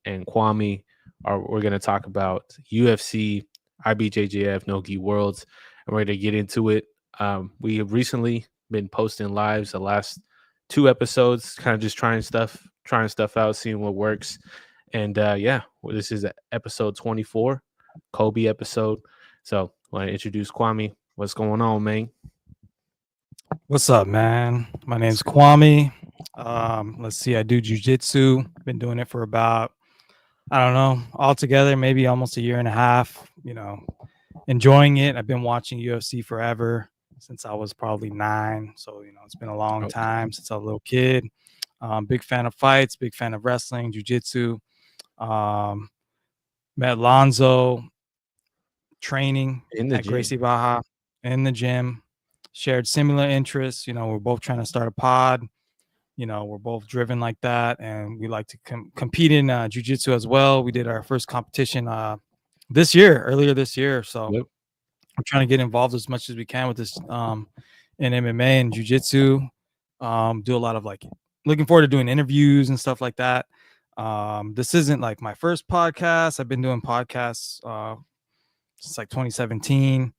and Kwame we're going to talk about UFC, IBJJF, Nogi Worlds, and we're going to get into it. We have recently been posting lives the last 2 episodes, kind of just trying stuff out, seeing what works. And this is episode 24, Kobe episode. So I want to introduce Kwame. What's going on, man? What's up, man? My name's Kwame. Let's see, I do jujitsu. Been doing it for about, I don't know, altogether, maybe almost a year and a half. Enjoying it. I've been watching UFC forever since I was probably 9. So, it's been a long time since I was a little kid. Big fan of fights, big fan of wrestling, jujitsu. Met Lonzo training at Gracie Baja in the gym. Shared similar interests. We're both trying to start a pod. We're both driven like that, and we like to compete in jiu-jitsu as well. We did our first competition earlier this year. So we're trying to get involved as much as we can with this in MMA and jiu-jitsu. Do a lot of looking forward to doing interviews and stuff like that. This isn't like my first podcast. I've been doing podcasts since 2017.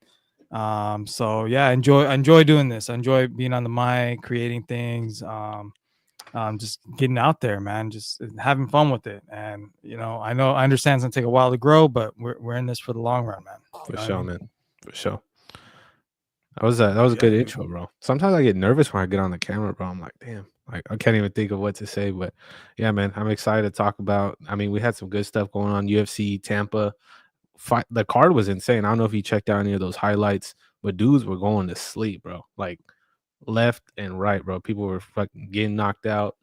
So yeah, I enjoy doing this. I enjoy being on the mic, creating things, just getting out there, man, just having fun with it. And I understand it's gonna take a while to grow, but we're in this for the long run, man. For sure, man. For sure. That was a good intro, bro. Sometimes I get nervous when I get on the camera, bro. I'm like, damn, I can't even think of what to say. But yeah, man, I'm excited to talk about. I mean, we had some good stuff going on. UFC Tampa fight. The card was insane. I don't know if you checked out any of those highlights, but dudes were going to sleep, bro. Like left and right, bro. People were fucking getting knocked out,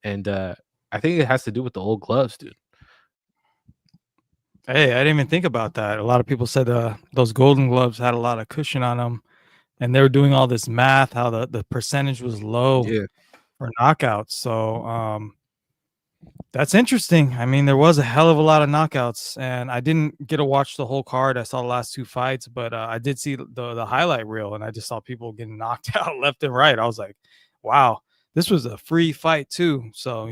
and I think it has to do with the old gloves, dude. Hey, I didn't even think about that. A lot of people said those golden gloves had a lot of cushion on them, and they were doing all this math, how the percentage was low for knockouts. So that's interesting. I mean, there was a hell of a lot of knockouts, and I didn't get to watch the whole card. I saw the last 2 fights, but I did see the highlight reel, and I just saw people getting knocked out left and right. I was like, wow, this was a free fight too. So,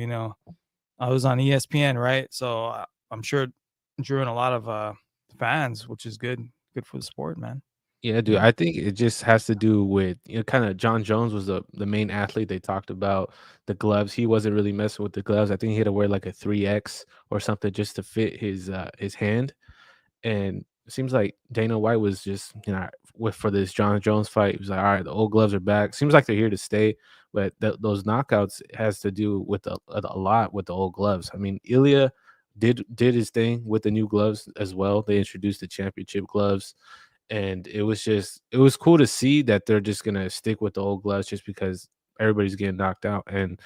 I was on ESPN, right? So I'm sure it drew in a lot of fans, which is good for the sport, man. Yeah, dude. I think it just has to do with kind of John Jones was the main athlete. They talked about the gloves. He wasn't really messing with the gloves. I think he had to wear like a 3X or something just to fit his hand. And it seems like Dana White was just for this John Jones fight. He was like, all right, the old gloves are back. Seems like they're here to stay. But those knockouts has to do with a lot with the old gloves. I mean, Ilya did his thing with the new gloves as well. They introduced the championship gloves. And it was cool to see that they're just gonna stick with the old gloves just because everybody's getting knocked out. And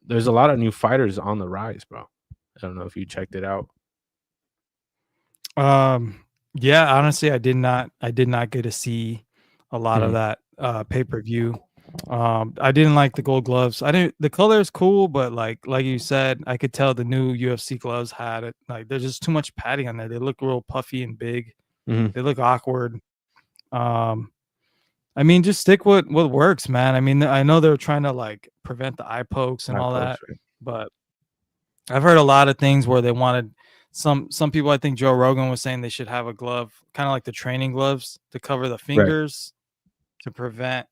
there's a lot of new fighters on the rise, bro. I don't know if you checked it out. Yeah, honestly, I did not get to see a lot of that pay-per-view. I didn't like the gold gloves. The color is cool, but like you said, I could tell the new UFC gloves had it. Like there's just too much padding on there. They look real puffy and big. They look awkward. I mean, just stick with what works, man. I mean, I know they're trying to prevent the eye pokes and all that, right? But I've heard a lot of things where they wanted some people. I think Joe Rogan was saying they should have a glove, kind of like the training gloves, to cover the fingers to prevent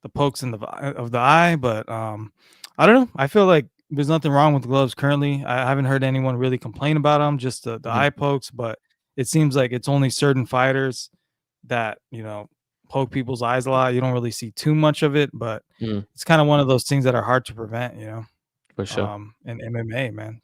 the pokes of the eye. But I don't know. I feel like there's nothing wrong with gloves currently. I haven't heard anyone really complain about them, just the eye pokes, but it seems like it's only certain fighters that, poke people's eyes a lot. You don't really see too much of it, but it's kind of one of those things that are hard to prevent, For sure. In MMA, man.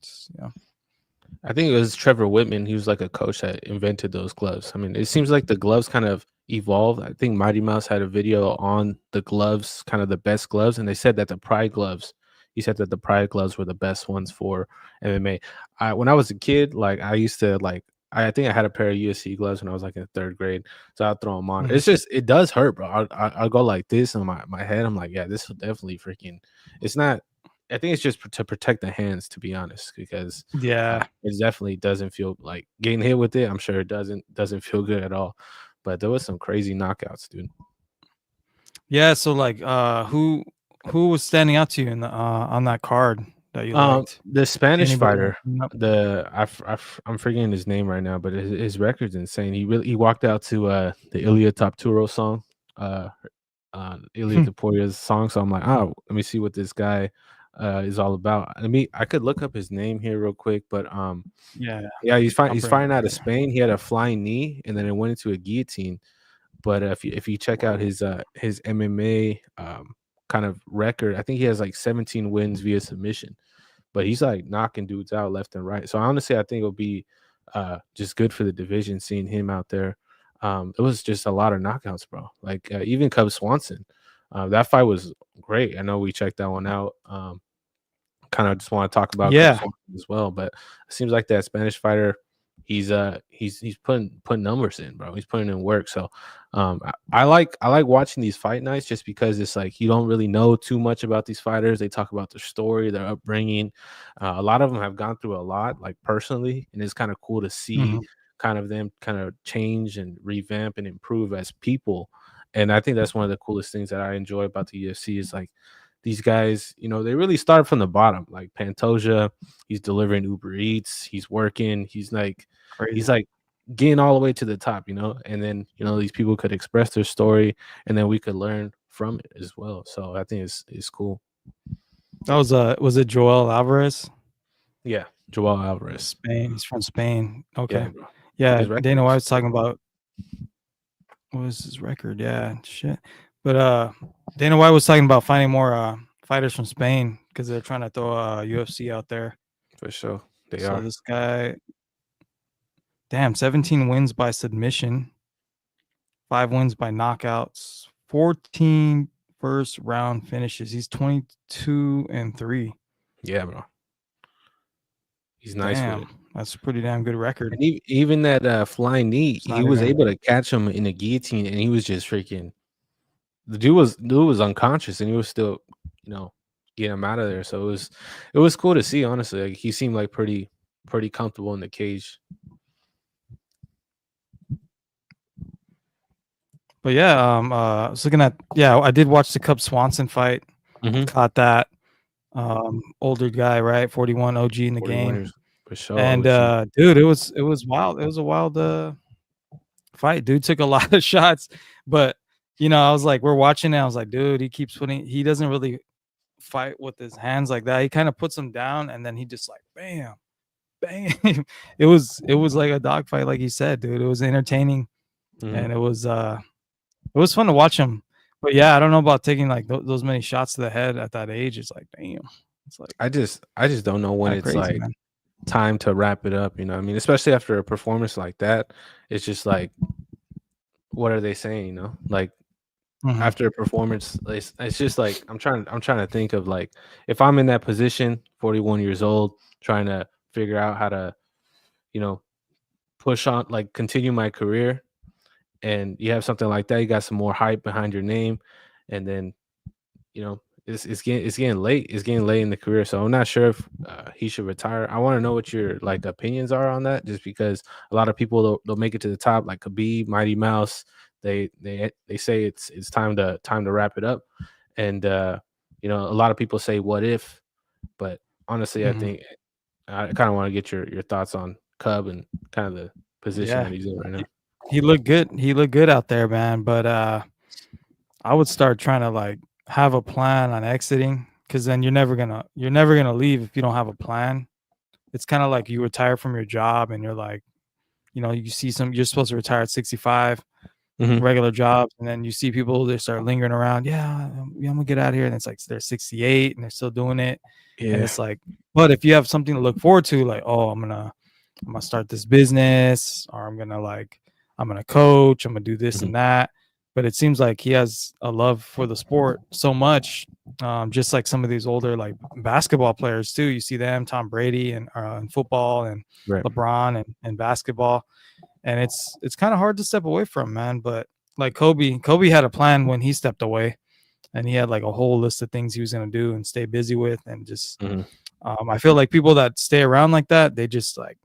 I think it was Trevor Whitman. He was like a coach that invented those gloves. I mean, it seems like the gloves kind of evolved. I think Mighty Mouse had a video on the gloves, kind of the best gloves, and they said that the Pride gloves, he said that the Pride gloves were the best ones for MMA. When I was a kid, I used to I think I had a pair of USC gloves when I was in 3rd grade, so I'll throw them on. It's just, it does hurt, bro. I'll go like this on my head. I'm like, yeah, this will definitely freaking. It's not. I think it's just to protect the hands, to be honest, because it definitely doesn't feel like getting hit with it. I'm sure it doesn't feel good at all. But there was some crazy knockouts, dude. Yeah. So who was standing out to you in the on that card? that you liked? The Spanish Anybody else fighter, coming up? I'm forgetting his name right now, but his record's insane. He walked out to the Ilya Tapturo song, uh Ilya Taporia's song. So I'm like, oh, let me see what this guy is all about. I could look up his name here real quick, but Yeah, yeah, I'll he's bring it fighting up out of here. Spain. He had a flying knee, and then it went into a guillotine. But if you check out his MMA kind of record, I think he has like 17 wins via submission. But he's like knocking dudes out left and right. So honestly, I think it'll be just good for the division seeing him out there. It was just a lot of knockouts, bro. Like even Cub Swanson, that fight was great. I know we checked that one out. Kind of just want to talk about Cub Yeah, Swanson as well, but it seems like that Spanish fighter, he's putting numbers in, bro. He's putting in work. So I like watching these fight nights just because it's like you don't really know too much about these fighters. They talk about their story, their upbringing. A lot of them have gone through a lot, like personally, and it's kind of cool to see mhm, kind of them kind of change and revamp and improve as people. And I think that's one of the coolest things that I enjoy about the UFC is like these guys, you know, they really start from the bottom. Like Pantoja, he's delivering Uber Eats, he's working, he's crazy. like getting all the way to the top, you know, and then you know these people could express their story, and then we could learn from it as well. So I think it's cool. That was it Joel Alvarez? Yeah, Joao Alvarez. Spain. He's from Spain. Yeah, Okay. bro. Yeah, His record Dana White was was talking about what was his record? Yeah, shit. But Dana White was talking about finding more fighters from Spain because they're trying to throw UFC out there. for sure. They So are. this guy, damn, 17 wins by submission, 5 wins by knockouts, 14 first round finishes. He's 22-3. Yeah, bro. He's nice with Damn, it. that's a pretty damn good record. And even that flying knee, It's he not was even able to catch him in a guillotine, and he was just freaking. The dude was unconscious, and he was still, you know, getting him out of there. So it was cool to see. Honestly, like, he seemed like pretty comfortable in the cage. But yeah, I was looking at yeah, I did watch the Cub Swanson fight. Hmm. Caught that. Older guy, right? 41 OG in the 41 game. years for sure. And OG. dude, it was wild. It was a wild fight. Dude took a lot of shots, but I was like, we're watching it. I was like, dude, he doesn't really fight with his hands like that. He kind of puts them down and then he just like bam, bam. It was like a dog fight, like you said, dude. It was entertaining Hmm. and it was fun to watch him. But yeah, I don't know about taking like those many shots to the head at that age. It's like, damn. It's like I just don't know when kind of it's crazy, like man. time to wrap it up. You know, what I mean, especially after a performance like that, it's just like, what are they saying? You know, like Mhm. after a performance, it's just like I'm trying to think of like if I'm in that position, 41 years old, trying to figure out how to, you know, push on, like continue my career, and you have something like that, you got some more hype behind your name, and then you know it's getting late. It's getting late in the career, so I'm not sure if he should retire. I want to know what your like opinions are on that, just because a lot of people they'll make it to the top, like Khabib, Mighty Mouse. They say it's time to wrap it up, and you know a lot of people say what if, but honestly, I Mhm. think I kind of want to get your thoughts on Cub and kind of the position Yeah. that he's in right He now. he looked good. He looked good out there, man, but, I would start trying to, like, have a plan on exiting, because then you're never gonna leave if you don't have a plan. It's kinda like you retire from your job and you're like, you see you're supposed to retire at 65, Hmm. regular jobs, and then you see people, they start lingering around, "Yeah, yeah, I'm gonna get out here," and it's like they're 68 and they're still doing it, and Yeah. it's like but if you have something to look forward to, like, "Oh, I'm gonna start this business, or I'm gonna coach, I'm gonna do this Hmm. and that." But it seems like he has a love for the sport so much, just like some of these older like basketball players too. You see them, Tom Brady, and in football, and Right. LeBron, and basketball, and it's kind of hard to step away from, man. But like Kobe had a plan when he stepped away, and he had like a whole list of things he was gonna do and stay busy with, and just Hmm. I feel like people that stay around like that, they just like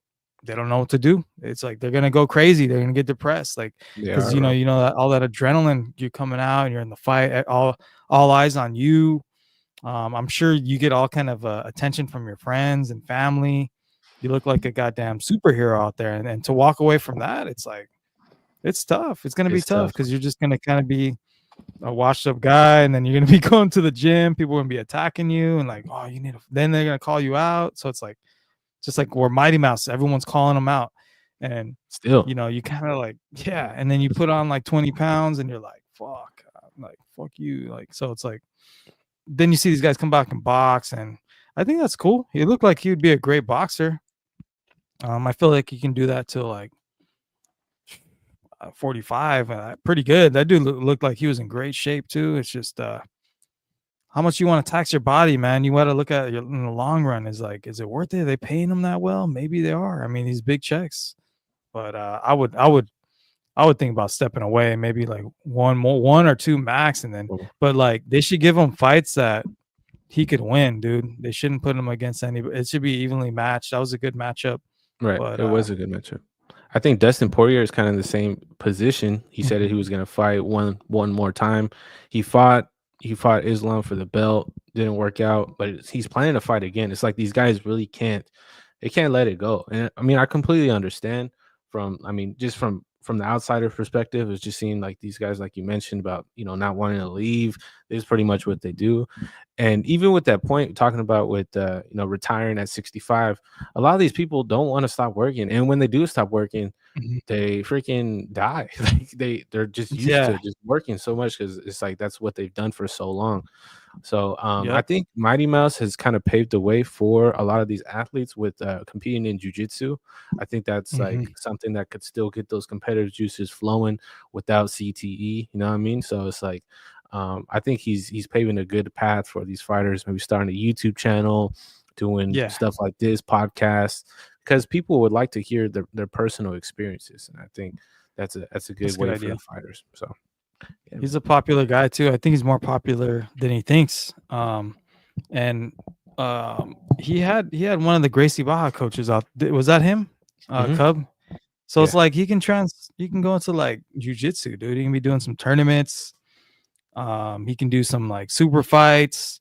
they don't know what to do. It's like they're gonna go crazy. They're gonna get depressed, like They because are, bro. that all that adrenaline, you're coming out and you're in the fight, all eyes on you, I'm sure you get all kind of attention from your friends and family. You look like a goddamn superhero out there, and to walk away from that, it's like it's tough. It's gonna be It's tough tough. because you're just gonna kind of be a washed up guy, and then you're gonna be going to the gym. People are gonna be attacking you, and like, oh, you need. Then they're gonna call you out. So it's like just like we're Mighty Mouse. Everyone's calling them out, and Still, you kind of like yeah, and then you put on like 20 pounds, and you're like, fuck, like fuck you, like so it's like then you see these guys come back and box, and I think that's cool. He looked like he would be a great boxer. I feel like he can do that till like 45. Pretty good. That dude looked like he was in great shape too. It's just how much you want to tax your body, man. You got to look at it in the long run. Is like, is it worth it? Are they paying him that well? Maybe they are. I mean, these big checks. But I would think about stepping away, maybe like one or two max, and then. oh, But like, they should give him fights that he could win, dude. They shouldn't put him against anybody. It should be evenly matched. That was a good matchup. right. But It was a good matchup. I think Dustin Poirier is kind of in the same position. He said that mhm, he was going to fight one more time. He fought Islam for the belt. Didn't work out, but he's planning to fight again. It's like these guys really can't let it go. And I mean, I completely understand just from the outsider perspective, it's just seeing like these guys, like you mentioned about, not wanting to leave. This is pretty much what they do. And even with that point, talking about with, retiring at 65, a lot of these people don't want to stop working. And when they do stop working, mhm. they freaking die. Like they're just used Yeah. to just working so much because it's like that's what they've done for so long. So I Yep. think Mighty Mouse has kind of paved the way for a lot of these athletes with competing in jujitsu. I think that's like Mhm. something that could still get those competitive juices flowing without CTE. You know what I mean? So it's like I think he's paving a good path for these fighters. Maybe starting a YouTube channel, doing Yeah. stuff like this podcast, because people would like to hear their personal experiences, and I think that's a That's good a good way for the idea. fighters. So yeah, He's a man. popular guy too. I think he's more popular than he thinks. And he had one of the Gracie Baja coaches out. Was that him? Hmm. Cub. So it's Yeah, like he can go into like jujitsu, dude. He can be doing some tournaments. He can do some like super fights,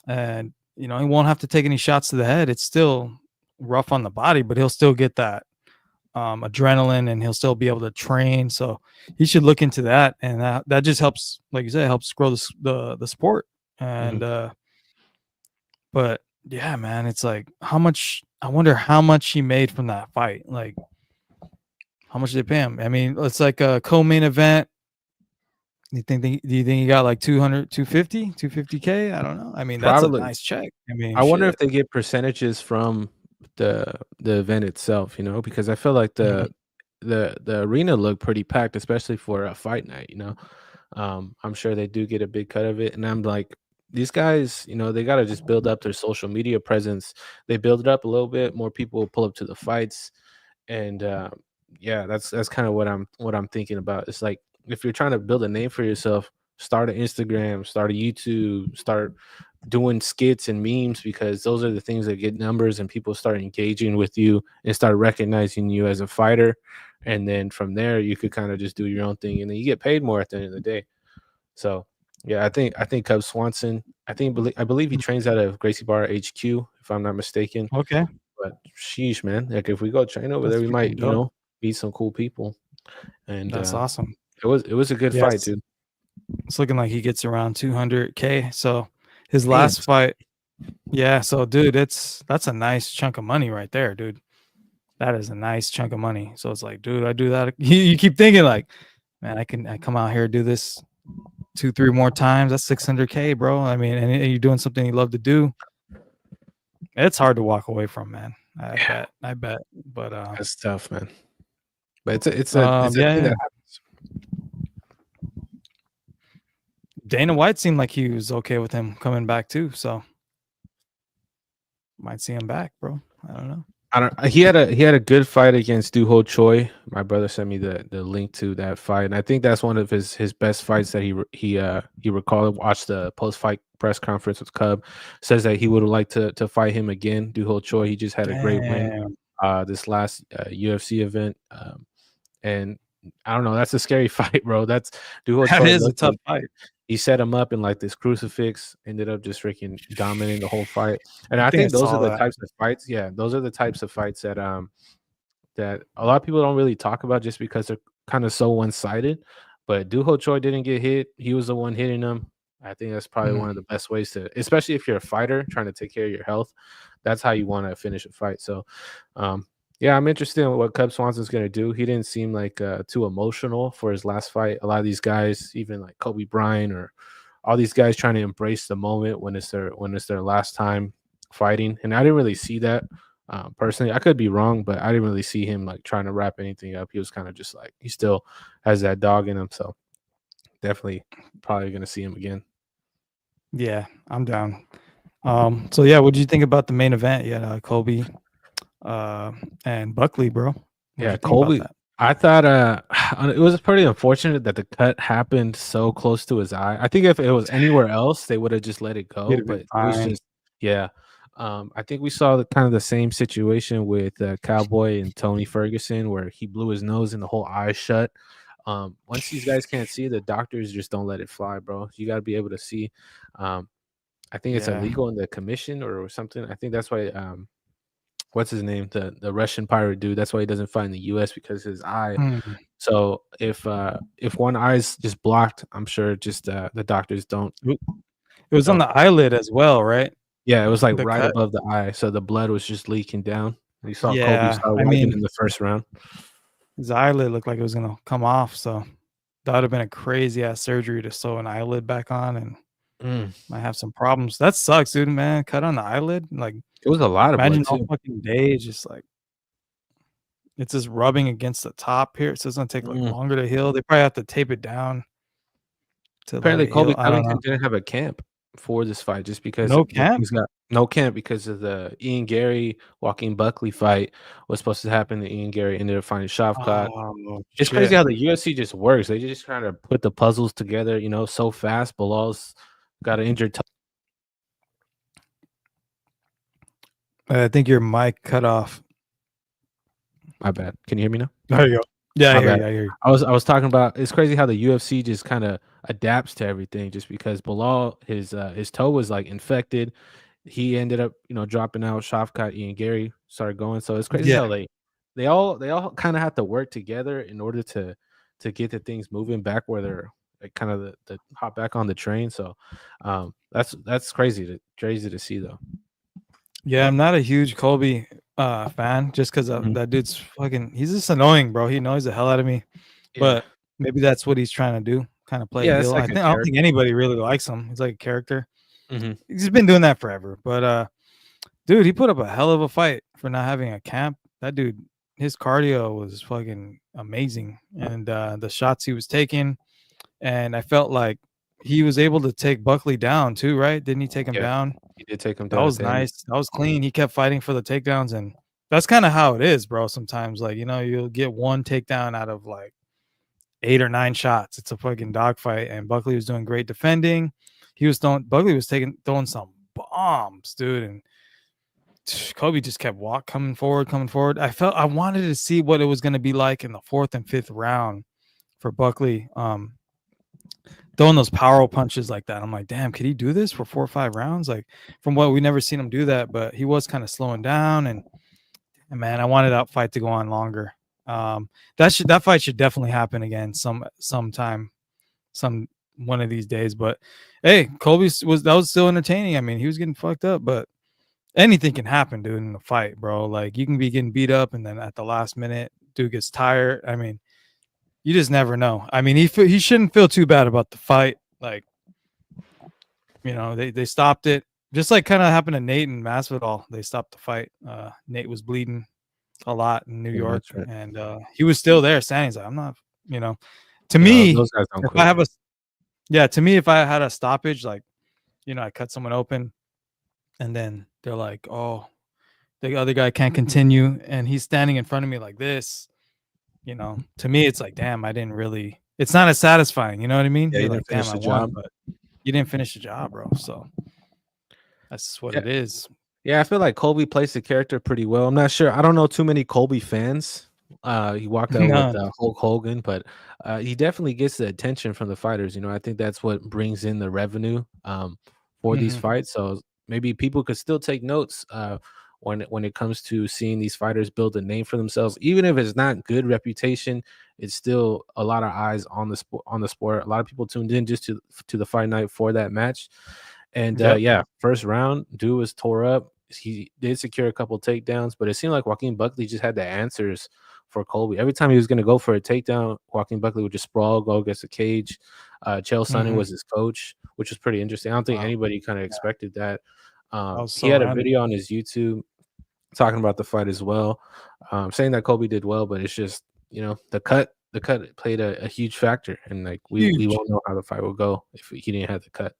and he won't have to take any shots to the head. It's still rough on the body, but he'll still get that adrenaline, and he'll still be able to train. So he should look into that, and that just helps, like you said, helps grow the sport. hmm. And but yeah, man, it's like how much. I wonder how much he made from that fight. Like how much did they pay him? I mean, it's like a co-main event. Do you think he got like 200, 250, 250K? I don't know. I mean, that's a Probably. nice check. I mean, I wonder if shit. they get percentages from the event itself, because I feel like Mhm. the arena looked pretty packed, especially for a fight night. I'm sure they do get a big cut of it, and I'm like, these guys, they got to just build up their social media presence. They build it up a little bit, more people will pull up to the fights, and yeah, that's kind of what I'm thinking about. It's like if you're trying to build a name for yourself, start an Instagram, start a YouTube, start doing skits and memes, because those are the things that get numbers and people start engaging with you and start recognizing you as a fighter. And then from there, you could kind of just do your own thing, and then you get paid more at the end of the day. So yeah, I think Cub Swanson. I believe he trains out of Gracie Bar HQ, if I'm not mistaken. Okay, But sheesh, man, like if we go train over there, that's we freaking might, dope. meet some cool people. And That's awesome. it was a good fight, Yes, dude. it's looking like he gets around 200K. So his Damn. last fight, yeah. So dude, that's a nice chunk of money right there, dude. That is a nice chunk of money. So it's like, dude, I do that. You keep thinking like, man, I come out here do this two, three more times. That's 600K, bro. I mean, and you're doing something you love to do. It's hard to walk away from, man. I Yeah, bet. I bet. But that's tough, man. But it's a yeah, thing yeah. that happens. Dana White seemed like he was okay with him coming back too. So might see him back, bro. I don't know. I don't. He had a good fight against Do Ho Choi. My brother sent me the link to that fight, and I think that's one of his best fights that he recalled. Watched the post fight press conference with Cub. Says that he would like to fight him again. Do Ho Choi. He just had a great win Damn. this last UFC event. And I don't know. That's a scary fight, bro. That's Do Ho That Choi is a looked tough like fight. he set him up in like this crucifix, ended up just freaking dominating the whole fight. And I I think I think those are saw the that. types of fights. Yeah, those are the types of fights that that a lot of people don't really talk about just because they're kind of so one-sided. But Duho Choi didn't get hit. He was the one hitting him. I think that's probably one Mm, of the best ways to, especially if you're a fighter trying to take care of your health. That's how you want to finish a fight. So, um, yeah, I'm interested in what Cub Swanson's going to do. He didn't seem like too emotional for his last fight. A lot of these guys, even like Kobe Bryant or all these guys, trying to embrace the moment when it's their last time fighting. And I didn't really see that. Personally, I could be wrong, but I didn't really see him like trying to wrap anything up. He was kind of just like he still has that dog in him, so definitely probably gonna see him again. yeah, I'm down. So yeah, what did you think about the main event? Yeah, Kobe, uh, and Buckley, bro. What did Yeah, you think about Colby. that? I thought it was pretty unfortunate that the cut happened so close to his eye. I think if it was anywhere else, they would have just let it He'd go, have but been it was fine. just yeah. I think we saw the kind of the same situation with Cowboy and Tony Ferguson, where he blew his nose and the whole eye shut. Once these guys can't see, the doctors just don't let it fly, bro. You got to be able to see. Um, I think it's Yeah. illegal in the commission or something. I think that's why what's his name? The Russian pirate dude. That's why he doesn't fight in the US because his eye. Mm. So if one eye's just blocked, I'm sure just the doctors don't It it was on don't the eyelid as well, right? yeah, it was like The right cut? above the eye. So the blood was just leaking down. You saw Kobe Yeah, start I wiping mean, in the first round. his eyelid looked like it was gonna come off, so that would have been a crazy ass surgery to sew an eyelid back on and Mm. might have some problems. That sucks, dude, man. Cut on the eyelid? Like, It was a lot of blood imagine all too. fucking day just like it's just rubbing against the top here, so it's gonna take, like, Mm. longer to heal. They probably have to tape it down to let Apparently, it heal. Colby I don't know. Covington didn't have a camp for this fight just because No camp? he's got no camp because of the Ian Gary Joaquin Buckley fight was supposed to happen. The Ian Gary ended up fighting Shavkat. Oh, It's crazy shit. how the UFC just works. They just kind of put the puzzles together, so fast. Bilal's got an injured toe. I think your mic cut off. My bad. Can you hear me now? There you go. Yeah, I My hear bad. you, I hear you. I was talking about it's crazy how the UFC just kind of adapts to everything just because Bilal his toe was like infected. He ended up, dropping out. Shavkat, Ian Gary started going. So it's crazy Yeah. how they all kind of have to work together in order to get the things moving back where they're like kind of the hop back on the train. So that's crazy to see though. Yeah, I'm not a huge Kobe, fan just 'cause, Mhm. that dude's fucking he's just annoying, bro. He annoys the hell out of me, Yeah. but maybe that's what he's trying to do, kinda play a Yeah, it's heel. like a I don't think character. anybody really likes him. He's like a character. Mhm. He's been doing that forever, but, dude, he put up a hell of a fight for not having a camp. That dude, his cardio was fucking amazing, and, the shots he was taking, and I felt like he was able to take Buckley down too, right? Didn't he take him Yeah. down? He did take him That down at was the end. nice. That was clean. He kept fighting for the takedowns, and that's kinda how it is, bro, sometimes, like, you'll get 1 takedown out of, like, 8 or 9 shots. It's a fucking dogfight, and Buckley was doing great defending. He was throwing some bombs, dude, and Kobe just kept coming forward, coming forward. I wanted to see what it was gonna be like in the 4th and 5th round for Buckley, throwing those power punches like that. I'm like, damn, could he do this for 4 or 5 rounds? Like, from what we never seen him do that, but he was kind of slowing down. And man, I wanted that fight to go on longer. That fight should definitely happen again sometime, some one of these days. But hey, that was still entertaining. I mean, he was getting fucked up, but anything can happen, dude, in a fight, bro. Like, you can be getting beat up, and then at the last minute, dude gets tired. I mean, you just never know. I mean, he shouldn't feel too bad about the fight. Like, they stopped it. Just like kind of happened to Nate and Masvidal. They stopped the fight. Nate was bleeding a lot in New Yeah, York, that's right. and he was still there standing. He's like, I'm not, to Yeah, me, those guys don't if I quit. have a yeah, to me, if I had a stoppage, like, I cut someone open, and then they're like, oh, the other guy can't continue, and he's standing in front of me like this. To me, it's like, damn, I didn't really. It's not as satisfying. You know what I mean? Yeah, You're you like, didn't damn, finish I the won, job. but you didn't finish the job, bro. So that's what Yeah. it is. Yeah, I feel like Colby plays the character pretty well. I'm not sure. I don't know too many Colby fans, He walked out with None. Hulk Hogan, but he definitely gets the attention from the fighters. You know, I think that's what brings in the revenue for these Mhm. fights. So maybe people could still take notes when it comes to seeing these fighters build a name for themselves, even if it's not good reputation. It's still a lot of eyes on the sport. On the sport, a lot of people tuned in just to the fight night for that match. And Yep. yeah, first round, dude was tore up. He did secure a couple takedowns, but it seemed like Joaquin Buckley just had the answers for Colby. Every time he was going to go for a takedown, Joaquin Buckley would just sprawl, go against the cage. Chael Sonnen Mhm. was his coach, which was pretty interesting. I don't think Wow. anybody kind of Yeah. expected that. That was He so had a random. video on his YouTube talking about the fight as well, saying that Kobe did well, but it's just the cut played a huge factor, and like we Huge. won't know how the fight will go if he didn't have the cut.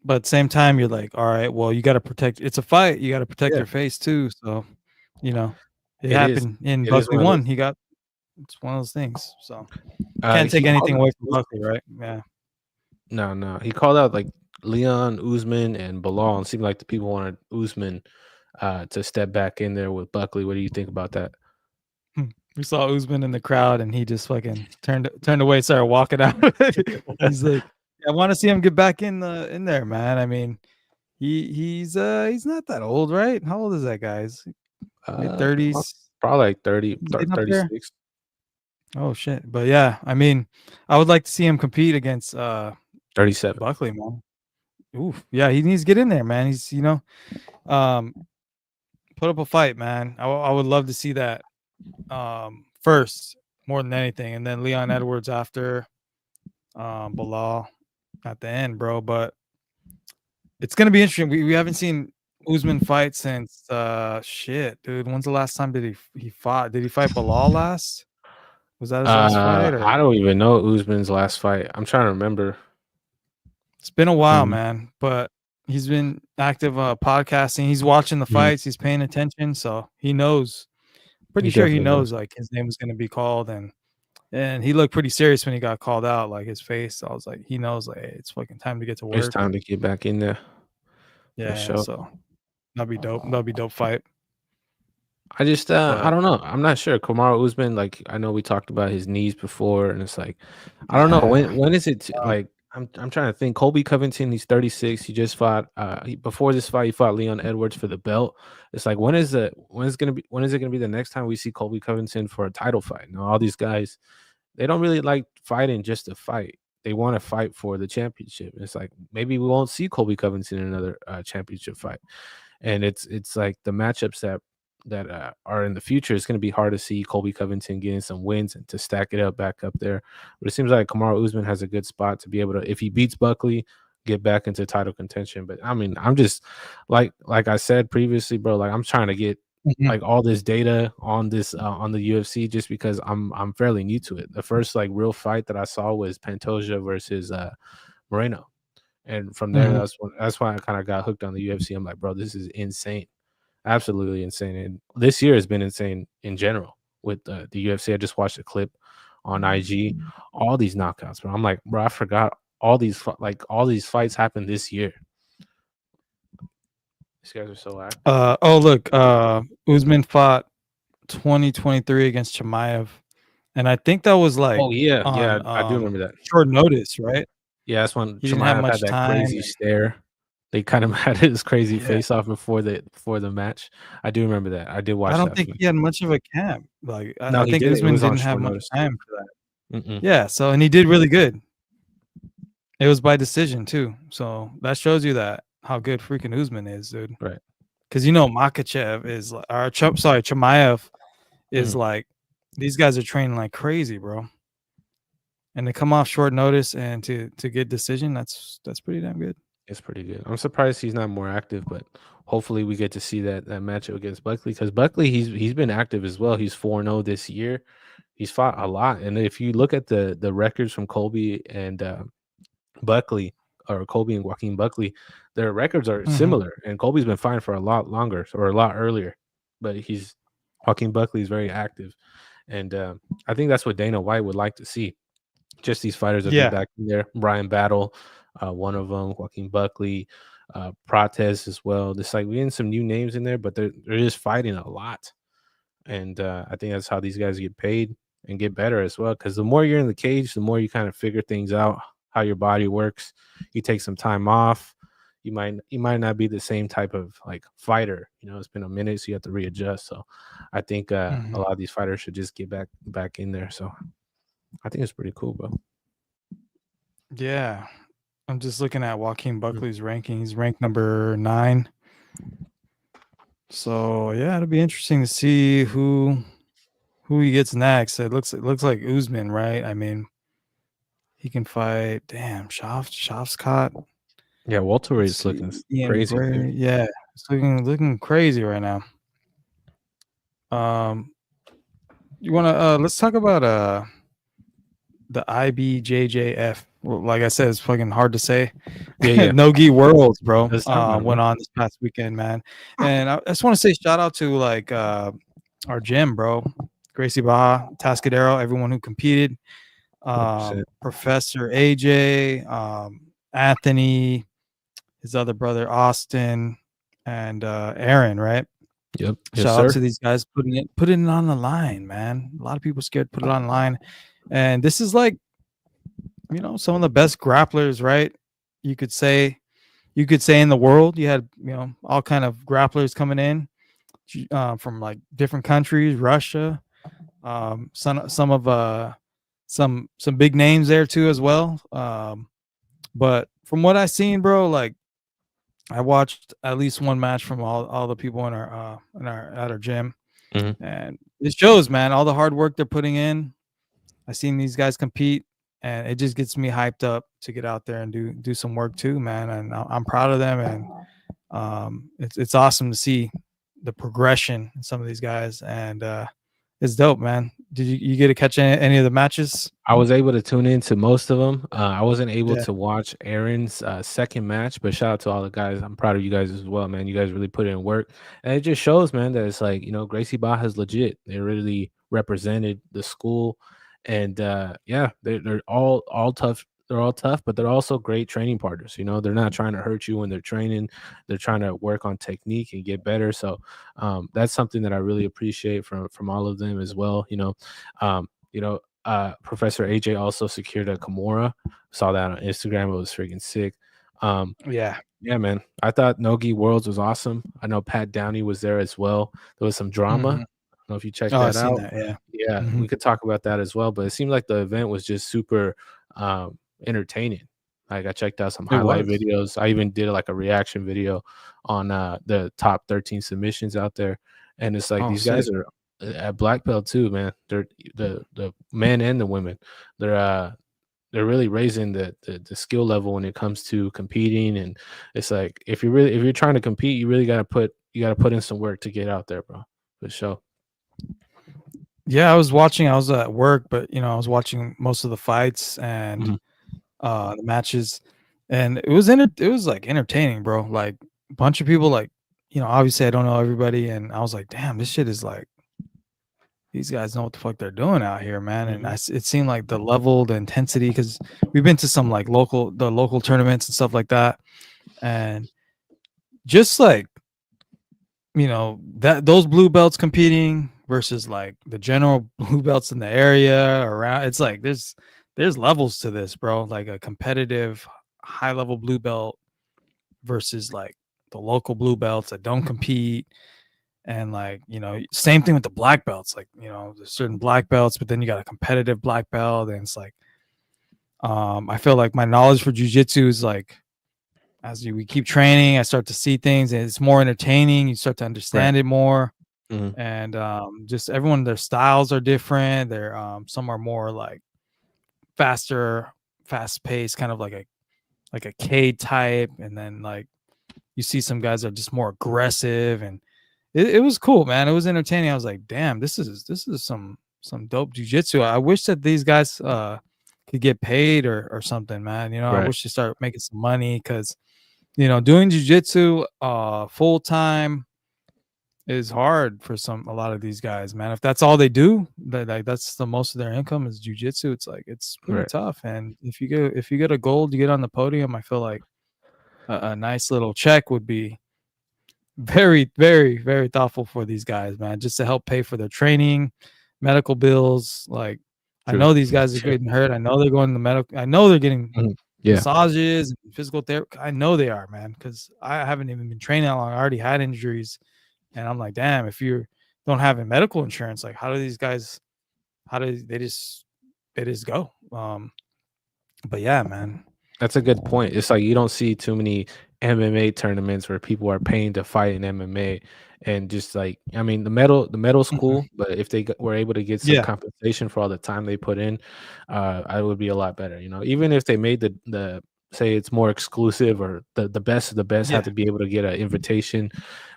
But at the same time, you're like, "All right, well, you gotta protect it's a fight, you gotta protect Yeah, your face too," so, you know, it it is. happened and It is Buckley one of won. those. He got it's one of those things, so can't take He called anything out away from Buckley, right? Yeah. no, no. He called out like Leon, Usman, and Bilal, and seemed like the people wanted Usman to step back in there with Buckley. What do you think about that? Hmm. We saw Usman in the crowd, and he just fucking turned away, started walking out. He's like, "I wanna see him get back in there, man." I mean, he's not that old, right? How old is that guy? He's Prob- mid-30s? Probably like 30, He's getting up there? 36, Oh, shit, but yeah, I mean, I would like to see him compete against, 37. Buckley, man. Oof, yeah, he needs to get in there, man. He's, um, put up a fight, man. I would love to see that, first more than anything, and then Leon Edwards after, Bilal at the end, bro, but it's gonna be interesting. We haven't seen Usman fight since, shit, dude, when's the last time did he fought? Did he fight Bilal last? Was that his last fight, or I don't even know Usman's last fight. I'm trying to remember. it's been a while, Mhm, man, but he's been active, podcasting. He's watching the mhm. fights. He's paying attention, so he knows. Pretty He sure he definitely knows. knows, like, his name was gonna be called, and he looked pretty serious when he got called out, like, his face. I was like, he knows, like, "Hey, it's fucking time to get to It's work." time to get back in there for Yeah, sure. so that'd be dope. That'd be dope fight, I but don't know. I'm not sure. Kamaru Usman, like I know we talked about his knees before, and it's like I don't know yeah, when is it um, like I'm trying to think. Colby Covington, he's 36. He just fought. Before this fight, he fought Leon Edwards for the belt. It's like when is it gonna be the next time we see Colby Covington for a title fight? You know, all these guys they don't really like fighting just to fight. They want to fight for the championship. It's like maybe we won't see Colby Covington in another championship fight, and it's like the matchups that are in the future. It's going to be hard to see Colby Covington getting some wins and to stack it up back up there. But it seems like Kamaru Usman has a good spot to be able to, if he beats Buckley, get back into title contention. But I mean, I'm just like I said previously, bro. Like I'm trying to get mhm, like all this data on this on the UFC just because I'm fairly new to it. The first like real fight that I saw was Pantoja versus Moreno. And from there, mhm. that's why I kind of got hooked on the UFC. I'm like, bro, this is insane, absolutely insane. And this year has been insane in general with the UFC. I just watched a clip on IG, all these knockouts, bro. I'm like, bro, I forgot all these fights happened this year. These guys are so active. Oh, look, Usman fought 2023 against Chimaev, and I think that was, like, Oh yeah, yeah, on, I do remember that. short notice, right? Yeah, that's when He didn't have Chimaev had much that time. crazy stare. They kind of had his crazy Yeah, face off before the match. I do remember that. I did I watch don't that think fight. he had much of a camp, like, No, I he think didn't. It Usman was on didn't have short much notice. time for that. Mm-mm. Yeah, so and he did really good. It was by decision too, so that shows you that how good freaking Usman is, dude. Right. Because Makhachev is li or Chimaev is Mhm. like these guys are training like crazy, bro, and to come off short notice and to get decision, that's pretty damn good. It's pretty good. I'm surprised he's not more active, but hopefully we get to see that matchup against Buckley because Buckley he's been active as well. He's 4-0 this year. He's fought a lot, and if you look at the records from Colby and Buckley or Colby and Joaquin Buckley, their records are Mhm. similar. And Colby's been fine for a lot longer or a lot earlier, but he's Joaquin Buckley is very active, and I think that's what Dana White would like to see. Just these fighters that get Yeah. back in there. Brian Battle, one of them, Joaquin Buckley, Prates as well. Just like we getting some new names in there, but they're just fighting a lot. and I think that's how these guys get paid and get better as well. Because the more you're in the cage, the more you kind of figure things out, how your body works. You take some time off. You might not be the same type of like fighter. It's been a minute, so you have to readjust. So I think a Mhm. lot of these fighters should just get back in there. So I think it's pretty cool, bro. Yeah. I'm just looking at Joaquin Mm. Buckley's ranking. He's ranked number 9. So yeah, it'll be interesting to see who he gets next. It looks like Usman, right? I mean, he can fight. Damn, Shavkat. Yeah, Let's welterweight's looking see, Ian crazy too. Gray. Yeah, it's looking crazy right now. Um, you wanna let's talk about the IBJJF. Well, like I said, it's fucking hard to say. Yeah, yeah. No Gi Worlds, bro. Let's talk about it, bro. Went on this past weekend, man. And I just want to say shout out to like our gym, bro. Gracie Baja, Tascadero, everyone who competed. 100%. Professor AJ, Anthony, his other brother Austin, and Aaron, right? Yep. Yes, Shout out sir. to these guys putting it on the line, man. A lot of people scared to put it on the line. And this is like, some of the best grapplers, right? You could say in the world. You had, all kind of grapplers coming in from like different countries, Russia, some of some big names there too as well. But from what I seen, bro, like I watched at least one match from all the people in our at our gym, Mhm. and it shows, man, all the hard work they're putting in. I seen these guys compete, and it just gets me hyped up to get out there and do some work too, man. And I'm proud of them, and it's awesome to see the progression in some of these guys, and it's dope, man. Did you get to catch any of the matches? I was able to tune into most of them. I wasn't able Yeah. to watch Aaron's second match, but shout out to all the guys. I'm proud of you guys as well, man. You guys really put in work, and it just shows, man, that it's like Gracie Baja's legit. They really represented the school, and yeah, they're all tough. They're all tough, but they're also great training partners. They're not trying to hurt you when they're training. They're trying to work on technique and get better. So that's something that I really appreciate from all of them as well. Um, you know, Professor AJ also secured a Kimura. Saw that on Instagram. It was freaking sick. Um, Yeah. yeah, man. I thought Nogi Worlds was awesome. I know Pat Downey was there as well. There was some drama. Mhm. I don't know if you checked Oh, I've that seen out. that. Yeah. Yeah, we Mhm. could talk about that as well. But it seemed like the event was just super entertaining. Like I checked out some It highlight was. videos. I even did like a reaction video on the top 13 submissions out there. And it's like Oh, these sick. guys are at black belt too, man. They're the men and the women. They're uh they're really raising the skill level when it comes to competing. And it's like if you're trying to compete, you gotta put in some work to get out there, bro. For sure. Yeah, I was watching. I was at work, but I was watching most of the fights and Mhm. the matches, and it was like entertaining, bro. Like a bunch of people, like obviously I don't know everybody, and I was like, damn, this shit is like these guys know what the fuck they're doing out here, man. And Mhm. it seemed like the level, the intensity, because we've been to some like local tournaments and stuff like that, and just like that those blue belts competing versus like the general blue belts in the area around. It's like there's levels to this, bro. Like a competitive high level blue belt versus like the local blue belts that don't compete. And like, same thing with the black belts. Like, there's certain black belts, but then you got a competitive black belt, and it's like I feel like my knowledge for jujitsu is like we keep training, I start to see things, and it's more entertaining. You start to Right. understand it more, Mhm. and just everyone, their styles are different. They're some are more like faster, fast paced, kind of like a K type, and then like you see some guys are just more aggressive, and it was cool, man. It was entertaining. I was like, damn, this is some dope jujitsu. I wish that these guys could get paid or something, man. I Right. wish they start making some money because doing jujitsu full time is hard for a lot of these guys, man. If that's all they do, like that's the most of their income is jujitsu. It's like it's pretty Right. tough. And if you get a gold, you get on the podium. I feel like a nice little check very, very, very thoughtful for these guys, man, just to help pay for their training, medical bills. Like, I True. know these guys are Sure. getting hurt. I know they're going to medical. I know they're getting Mhm. Yeah. massages and physical therapy. I know they are, man, because I haven't even been training that long. I already had injuries, and I'm like, damn, if you don't have a medical insurance, like, how do these guys? How do they just go? But yeah, man. That's a good point. It's like you don't see too many MMA tournaments where people are paying to fight in MMA, and just like I mean, the medal's Mhm. cool, but if they were able to get some Yeah, compensation for all the time they put in, I would be a lot better. You know, even if they made the say it's more exclusive or the best of the best yeah. have to be able to get an invitation,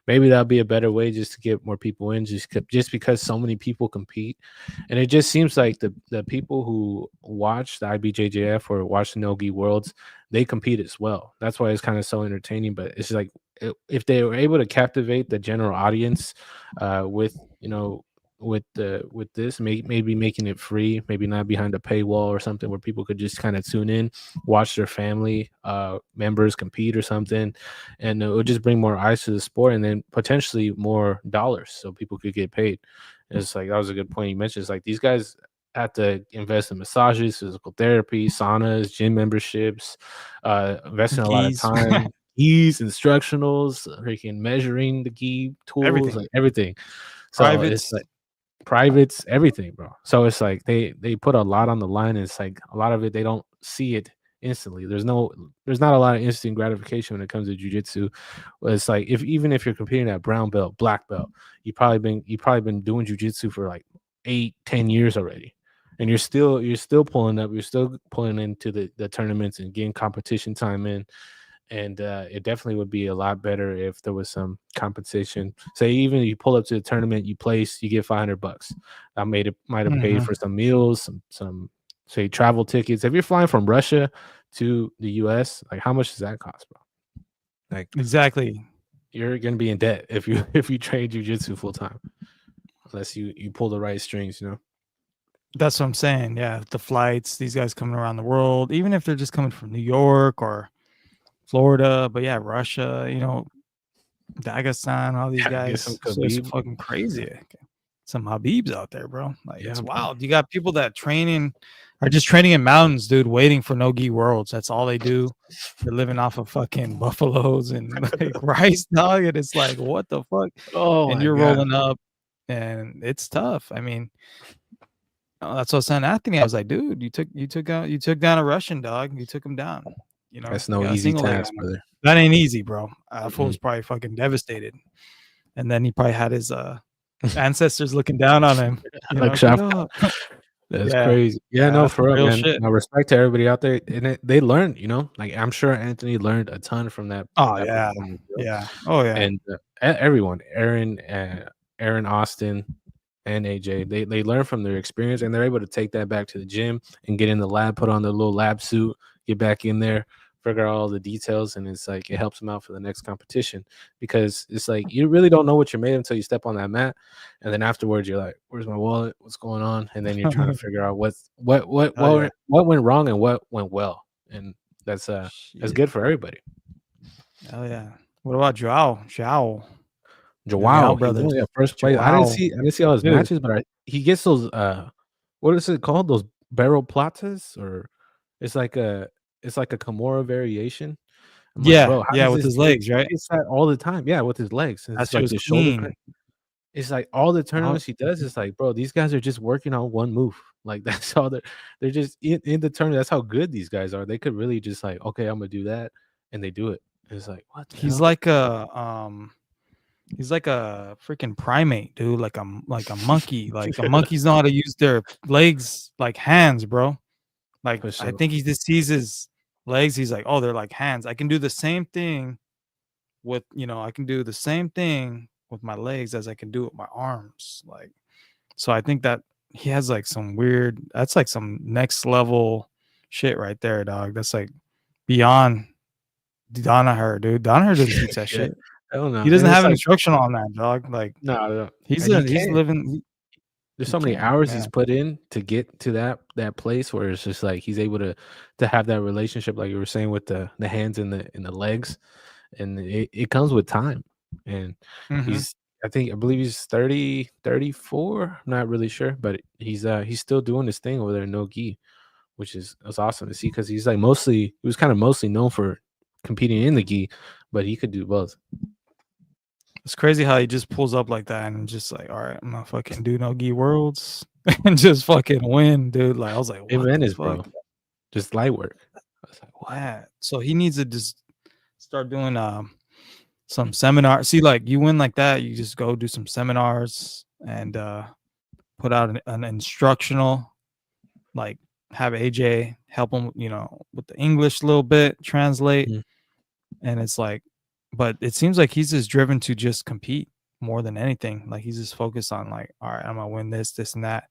maybe that'd be a better way just to get more people in, just because so many people compete. And it just seems like the people who watch the IBJJF or watch the Nogi Worlds, they compete as well. That's why it's kind of so entertaining. But it's like if they were able to captivate the general audience with with this, maybe making it free, maybe not behind a paywall or something where people could just kind of tune in, watch their family members compete or something, and it would just bring more eyes to the sport and then potentially more dollars so people could get paid. It's like that was a good point you mentioned. It's like these guys have to invest in massages, physical therapy, saunas, gym memberships, invest in a lot of Geese, time, keys, instructionals, freaking measuring the key tools, everything. like everything. So it's Privates. like privates, everything, bro. So it's like they put a lot on the line, and it's like a lot of it they don't see it instantly. There's not a lot of instant gratification when it comes to jujitsu. It's like if even if you're competing at brown belt, black belt, you probably been doing jujitsu for like 8, 10 years already. And you're still pulling up, you're still pulling into the tournaments and getting competition time in. And it definitely would be a lot better if there was some compensation. Say even you pull up to the tournament, you place, you get $500. I made it might have paid Mhm. for some meals, some say travel tickets. If you're flying from Russia to the US, like how much does that cost, bro? Like Exactly. you're gonna be in debt if you if you train jujitsu full time, unless you pull the right strings, you know. That's what I'm saying. Yeah, the flights, these guys coming around the world, even if they're just coming from New York or Florida, but yeah, Russia, Dagestan, all these Yeah, get some guys. So it's Khabib. fucking crazy. Some Habibs out there, bro. Like Yeah, it's bro. wild. You got people that are just training in mountains, dude, waiting for no gi worlds. That's all they do. They're living off of fucking buffaloes and like rice, dog. And it's like, what the fuck? Oh And my you're god. rolling up, and it's tough. I mean, that's what I was saying, Anthony. I was like, dude, you took down a Russian dog. You took him down. That's You no got a easy single leg on task, him. brother. That ain't easy, bro. Fool Mm-mm. was probably fucking devastated. And then he probably had his ancestors looking down on him. Like Get Shaf. up. That's Yeah, crazy. Yeah, yeah, no, that's for some real, real man. shit. No respect to everybody out there, and they learned. Like I'm sure Anthony learned a ton from Oh that yeah, performance, bro. yeah. Oh yeah. And everyone, Aaron Austin, and AJ, they learn from their experience, and they're able to take that back to the gym and get in the lab, put on their little lab suit, get back in there, figure out all the details, and it's like it helps them out for the next competition because it's like you really don't know what you're made until you step on that mat, and then afterwards you're like, "Where's my wallet? What's going on?" And then you're trying to figure out Hell yeah. what went wrong and what went well, and that's Shit. good for everybody. Hell yeah. What about Joao? Joao. The Joao Joao, he brothers. won, yeah, first place. Joao. I didn't see all his Dude. matches, but he gets those what is it called? Those barrel platas or it's like a it's like a Kimura variation. I'm like, Yeah, bro, how yeah, does with this his kid legs, he right? gets that all the time? Yeah, with his legs. And That it's shit like was the shoulder clean. crank. It's like all the Uh, tournaments he does is like, bro, these guys are just working on one move. Like that's all they're just in the tournament. That's how good these guys are. They could really just like, okay, I'm gonna do that, and they do it. It's like, what the he's hell? like a he's like a freaking primate, dude, like a monkey. Like a monkeys know how to use their legs like hands, bro. Like For I sure. think he just sees his legs. He's like, oh, they're like hands. I can do the same thing I can do the same thing with my legs as I can do with my arms. Like, so I think that he has like that's like some next level shit right there, dog. That's like beyond Donaher, dude. Donaher doesn't teach that Yeah. shit. I don't know. He And doesn't it's have an like, instruction on that, dog. Like no, no. And he's living. there's He so many can't, hours man. he's put in to get to that place where it's just like he's able to have that relationship, like you were saying with the hands and the legs, and it comes with time. and Mhm. he's I believe he's 30, 34. I'm not really sure, but he's still doing his thing over there in no gi, which is awesome to see because he's like mostly he was kind of mostly known for competing in the gi, but he could do both. It's crazy how he just pulls up like that and just like, "Alright, I'm gonna fucking do no gi worlds and just fucking win, dude." Like, I was like, In "What the Venice, fuck?" bro, just light work. I was like, what? Yeah. So he needs to just start doing, some seminar see, like, you win like that, you just go do some seminars and, put out an instructional, like, have AJ help him, with the English a little bit, translate, Mhm, and it's like but it seems like he's just driven to just compete more than anything, like, he's just focused on, like, "Alright, Imma win this, this, and that."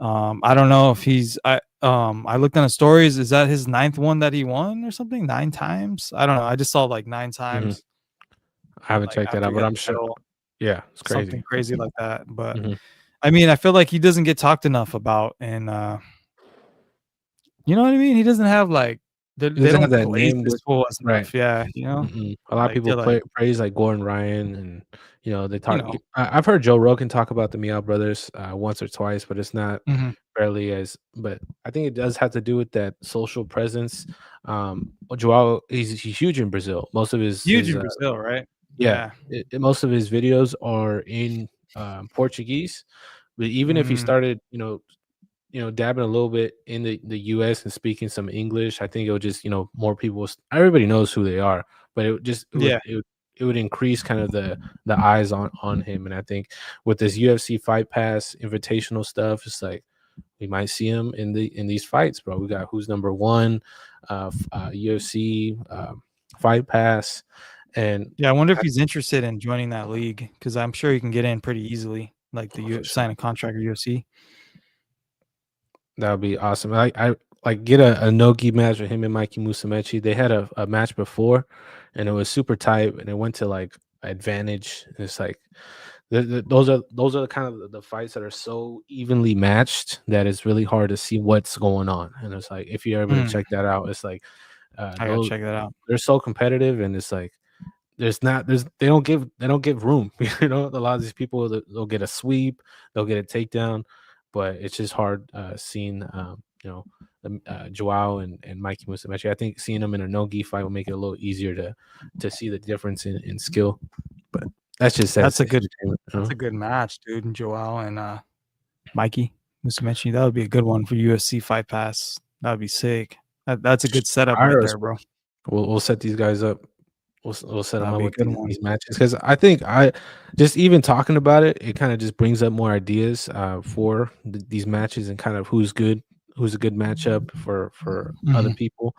I don't know if I looked on his stories, is that his ninth one that he won or something? 9 times? I don't know, I just saw, like, 9 mhm. times, I haven't like, checked that after out, he but got I'm the sure. medal, Yeah, it's something crazy. crazy like that, but, Mhm. I mean, I feel like he doesn't get talked enough about, and, you know what I mean? He doesn't have, like He they doesn't have don't that praise name this with fool as right. enough, yeah, A lot of like, people they're like, praise like Gordon Ryan, and they you talk. know I've heard Joe Rogan talk about the Meow Brothers once or twice, but it's not Mhm. barely as. But I think it does have to do with that social presence. Joao, he's huge in Brazil. Most of Huge his in Brazil, right? yeah, Yeah. most of his videos are in Portuguese. But even if he Mm, started, dabbing a little bit in the US and speaking some English, I think it would just, more people everybody knows who they are, but yeah. it would increase kind of the eyes on him. And I think with this UFC Fight Pass invitational stuff, it's like we might see him in these fights, bro. We got who's number one, UFC Fight Pass, and Yeah, I wonder if I, he's interested in joining that league because 'cause I'm sure he can get in pretty easily, like the for U sure. sign a contract with UFC. That would be awesome. I like get a no-gi match with him and Mikey Musumeci. They had a match before, and it was super tight, and it went to like advantage. And it's like those are the kind of the fights that are so evenly matched that it's really hard to see what's going on. And it's like if you're able to Mm, check that out, it's like I gotta those check that out. they're so competitive, and it's like they don't give room. A lot of these people they'll get a sweep, they'll get a takedown, but it's just hard seeing Joao and Mikey Musumeci. I think seeing them in a no gi fight will make it a little easier to see the difference in skill. But that's just That's as a good entertainment. that's a good match, dude, Joao and, Mikey Musumeci. That would be a good one for UFC Fight Pass. That would be sick. That's a good setup right Hire us, there, bro. bro. We'll set these guys up. We'll set them That'd up be a with good these one. matches because I think I just even talking about it, it kind of just brings up more ideas for these matches and kind of who's a good matchup for other Mhm, people.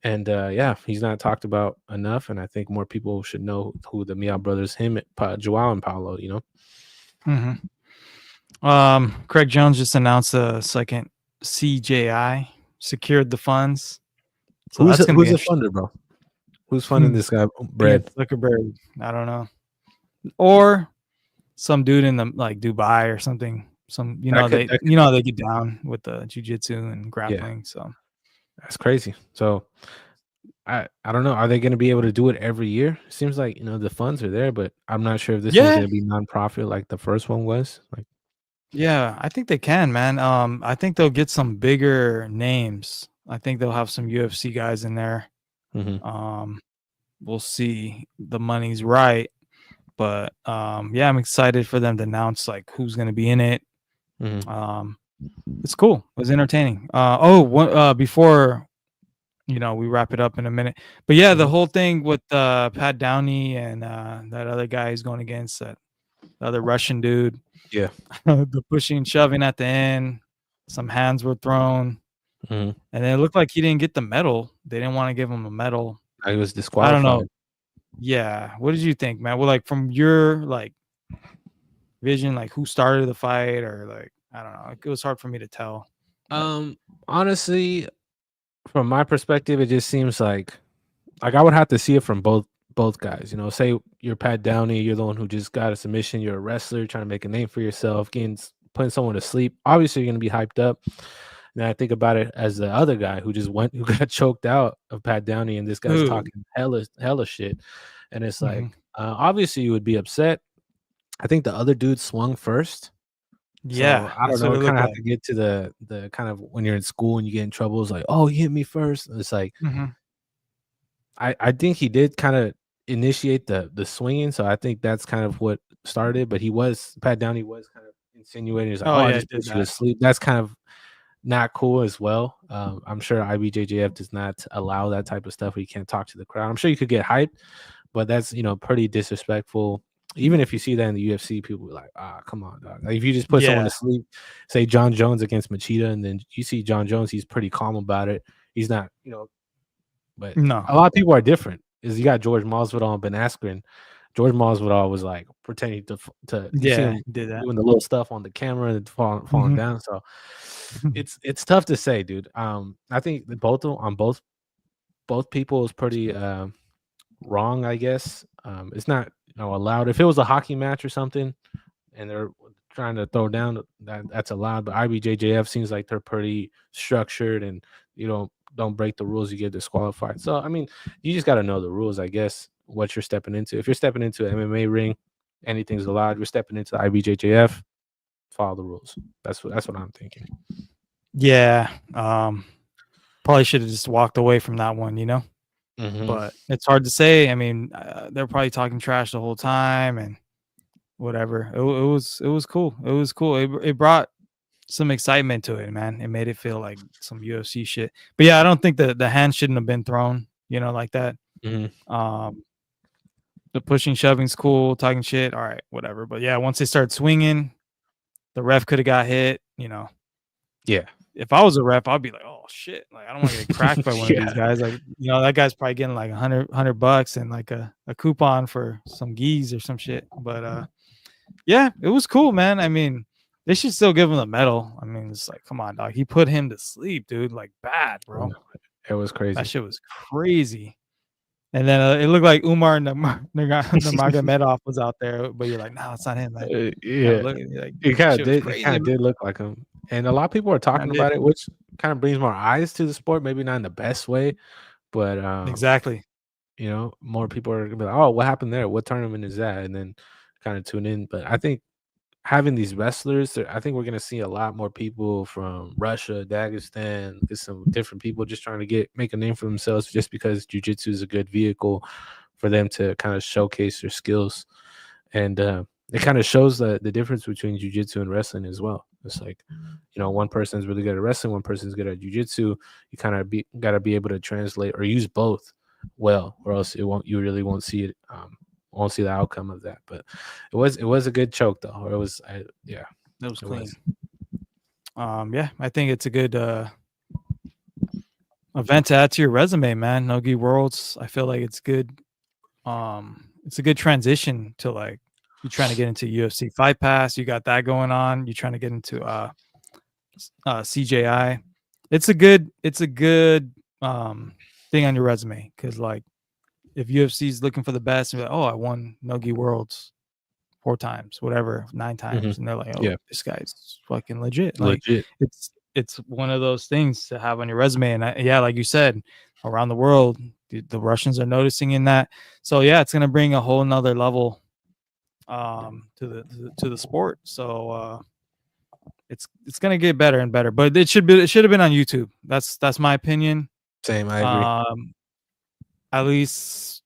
And yeah, he's not talked about enough, and I think more people should know who the Miyao brothers, him, Joao, and Paulo. mhm. Craig Jones just announced a second CJI, secured the funds, so that's gonna be Who's the interesting. funder, bro? Who's funding Hmm, this guy, I think Bread? it's Zuckerberg. I don't know. Or some dude in the like Dubai or something. Some That could how they get down with the jujitsu and yeah, grappling. So that's crazy. So I don't know. Are they going to be able to do it every year? Seems like the funds are there, but I'm not sure if this one's yeah, going to be nonprofit like the first one was. Like, yeah, I think they can, man. I think they'll get some bigger names. I think they'll have some UFC guys in there. hmm Um, we'll see. The money's right, but yeah, I'm excited for them to announce like who's gonna be in it. hmm Um, it's cool. It was entertaining. Before we wrap it up in a minute. But yeah, the hmm whole thing with Pat Downey and that other guy he's going against, that other Russian dude, yeah, the pushing and shoving at the end, some hands were thrown, hmm and it looked like he didn't get the medal. They didn't want to give him a medal. I was I don't know. disqualified. Yeah, what did you think, man? Well, like from your like vision, like who started the fight, or like I don't know. It was hard for me to tell. Like, Um, Honestly, from my perspective, it just seems like I would have to see it from both guys. Say you're Pat Downey, you're the one who just got a submission. You're a wrestler trying to make a name for yourself, putting someone to sleep. Obviously, you're gonna be hyped up. And I think about it as the other guy who got choked out of Pat Downey, and this guy's who? talking hella shit, and it's like Mhm. Obviously, you would be upset. I think the other dude swung first. So, Yeah, I don't that's what know, it kinda looked have like. to get to the kind of when you're in school and you get in trouble, it's like, "Oh, he hit me first." It's like, Mhm. I think he did kinda initiate the swinging, so I think that's kind of what started, but Pat Downey was kind of insinuating, he's like, Oh, "Oh, I yeah, it just did put you to that. sleep." That's kind of not cool as well. I'm sure IBJJF does not allow that type of stuff where you can't talk to the crowd. I'm sure you could get hyped, but that's, pretty disrespectful. Even if you see that in the UFC, people are like, "Ah, come on, dog." Like, if you just put someone Yeah. to sleep, say John Jones against Machida, and then you see John Jones, he's pretty calm about it. He's not, but No. a lot of people are different. Is you got George Masvidal and Ben Askren. George Masvidal was like pretending to you see Yeah, him he did that. doing the little stuff on the camera and falling Mhm. down. So it's tough to say, dude. I think that both people is pretty wrong, I guess. It's not allowed. If it was a hockey match or something and they're trying to throw down, that's allowed. But IBJJF seems like they're pretty structured and you don't break the rules, you get disqualified. So I mean, you just got to know the rules, I guess. What you're stepping into. If you're stepping into an MMA ring, anything's allowed. You're stepping into the IBJJF, follow the rules. That's what I'm thinking. Yeah, probably should have just walked away from that one, Hmm. but it's hard to say. I mean, they're probably talking trash the whole time and whatever. It was cool. It was cool. It brought some excitement to it, man. It made it feel like some UFC shit. But yeah, I don't think the hand shouldn't have been thrown, like that. Hmm. Um, the pushing, shoving's cool. Talking shit, all right, whatever. But yeah, once they start swinging, the ref could have got hit. Yeah. If I was a ref, I'd be like, oh shit, like I don't want to get cracked by one of these Yeah. guys. Like, that guy's probably getting like $100 and like a coupon for some geese or some shit. But yeah, it was cool, man. I mean, they should still give him the medal. I mean, it's like, come on, dog. He put him to sleep, dude. Like bad, bro. It was That crazy. shit was crazy. And then it looked like Umar Nurmagomedov was out there, but you're like, no, it's not him, man. Kind of Yeah. look like It that kinda shit was did it crazy, kinda man. did look like him, and a lot of people are I talking did. about it, which kinda brings more eyes to the sport, maybe not in the best way, but, Exactly. more people are gonna be like, "Oh, what happened there? What tournament is that?" And then kinda tune in, but I think having these wrestlers, I think we're gonna see a lot more people from Russia, Dagestan, just some different people just trying to make a name for themselves just because jujitsu is a good vehicle for them to kinda showcase their skills. And it kind of shows the difference between jujitsu and wrestling as well. It's like, one person's really good at wrestling, one person's good at jujitsu. You kind of gotta be able to translate or use both well, or else you really won't see it. Won't see the outcome of that. But it was a good choke though. Or yeah, That was it was. clean. Yeah, I think it's a good event to add to your resume, man. Nogi Worlds. I feel like it's good. It's a good transition to like you trying to get into UFC Fight Pass. You got that going on. You're trying to get into CJI. It's a good thing on your resume because like if UFC is looking for the best, and you're like, oh, I won Nogi Worlds 4 times, whatever, 9 times, Hmm. and they're like, oh, Yeah, this guy's fucking legit. Like legit. it's one of those things to have on your resume. And yeah, like you said, around the world, the Russians are noticing in that. So yeah, it's gonna bring a whole nother level to the sport. So it's gonna get better and better. But it should have been on YouTube. That's my opinion. Same, I agree. Um, at least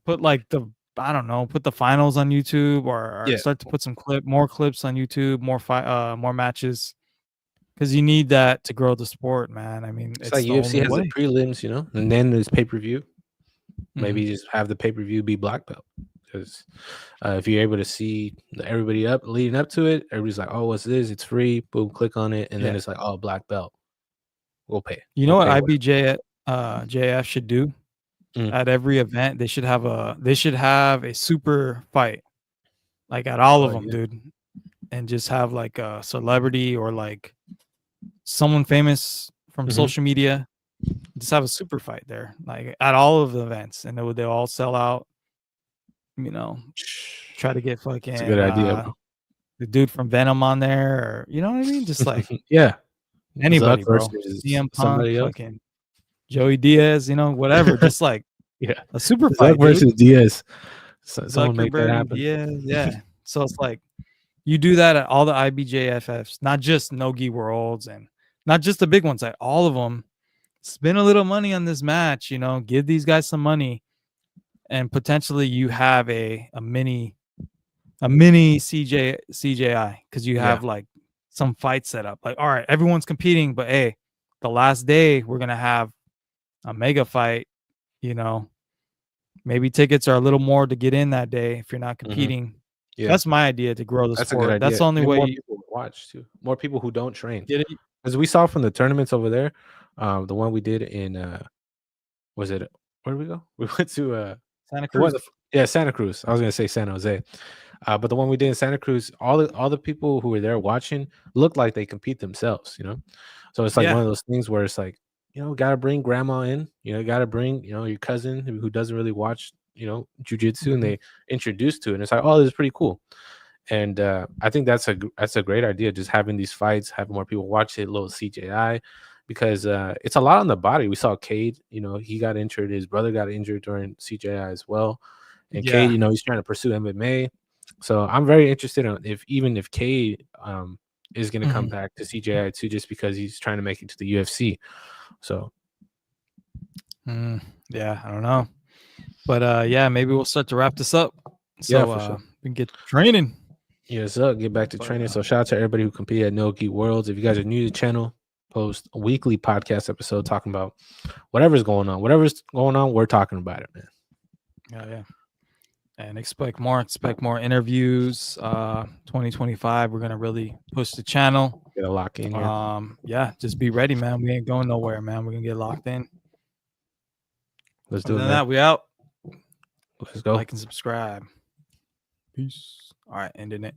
put like the I don't know, put the finals on YouTube or Yeah, start to put more clips on YouTube, more matches because you need that to grow the sport, man. I mean, it's it's like the UFC only has the way. prelims, and then there's pay per view. Mhm. Maybe just have the pay per view be black belt because if you're able to see everybody up leading up to it, everybody's like, "Oh, what's this? It's free." Boom, click on it, and then Yeah. it's like, "Oh, black belt. We'll pay. You know We'll what pay what." JF should do? Mm. At every event, they should have a super fight, like, at all of Oh them, yeah. dude, and just have, like, a celebrity or, like, someone famous from Hmm. social media, just have a super fight there, like, at all of the events, and they'll all sell out, you know, try to get It's a good fucking, idea, bro. the dude from Venom on there or you know what I mean? Just, like, Yeah, Zuck anybody, bro. versus CM Punk, somebody else. fucking Joey Diaz, whatever, just, like, Yeah, a super Zuck fight, dude. versus Diaz. So, someone make that Zuckerberg and happen. Diaz, yeah. So it's like you do that at all the IBJFFs, not just Nogi Worlds and not just the big ones, like all of them. Spend a little money on this match, you know, give these guys some money, and potentially you have a mini CJI because you Yeah. have like some fights set up. Like, all right, everyone's competing, but hey, the last day we're gonna have a mega fight. You know, maybe tickets are a little more to get in that day if you're not Mhm. competing. Yeah. That's my idea to grow the That's a good sport. That's idea. the only And way more you people would watch too. More people who don't train. get it. As we saw from the tournaments over there, the one we did in, was it where did we go? We went to, Santa the one Cruz. yeah, Santa Cruz. I was gonna say San Jose. But the one we did in Santa Cruz, all the people who were there watching looked like they compete themselves, you know? So it's like one Yeah. of those things where it's like, gotta bring grandma in, gotta bring, your cousin who doesn't really watch, jujitsu, and Mhm. they introduced to it. And it's like, oh, this is pretty cool. And I think that's a great idea. Just having these fights, having more people watch it, little CJI, because it's a lot on the body. We saw Cade, he got injured. His brother got injured during CJI as well. And Cade, Yeah. he's trying to pursue MMA. So I'm very interested in if Cade is going to come Mhm. back to CJI too, just because he's trying to make it to the UFC. So Yeah, I don't know. But yeah, maybe we'll start to wrap this up. yeah, So for sure. we can get training. Yes, up. Get back to But training. So shout out to everybody who competed at No Gi Worlds. If you guys are new to the channel, post a weekly podcast episode talking about whatever's going on. Whatever's going on, we're talking about it, man. yeah. And expect more interviews. 2025, we're gonna really push the channel. Get a lock in here. Yeah, just be ready, man. We ain't going nowhere, man. We're gonna get locked in. Let's Other do it, than man. that, we out. Let's go. Like and subscribe. Peace. All right, ending it.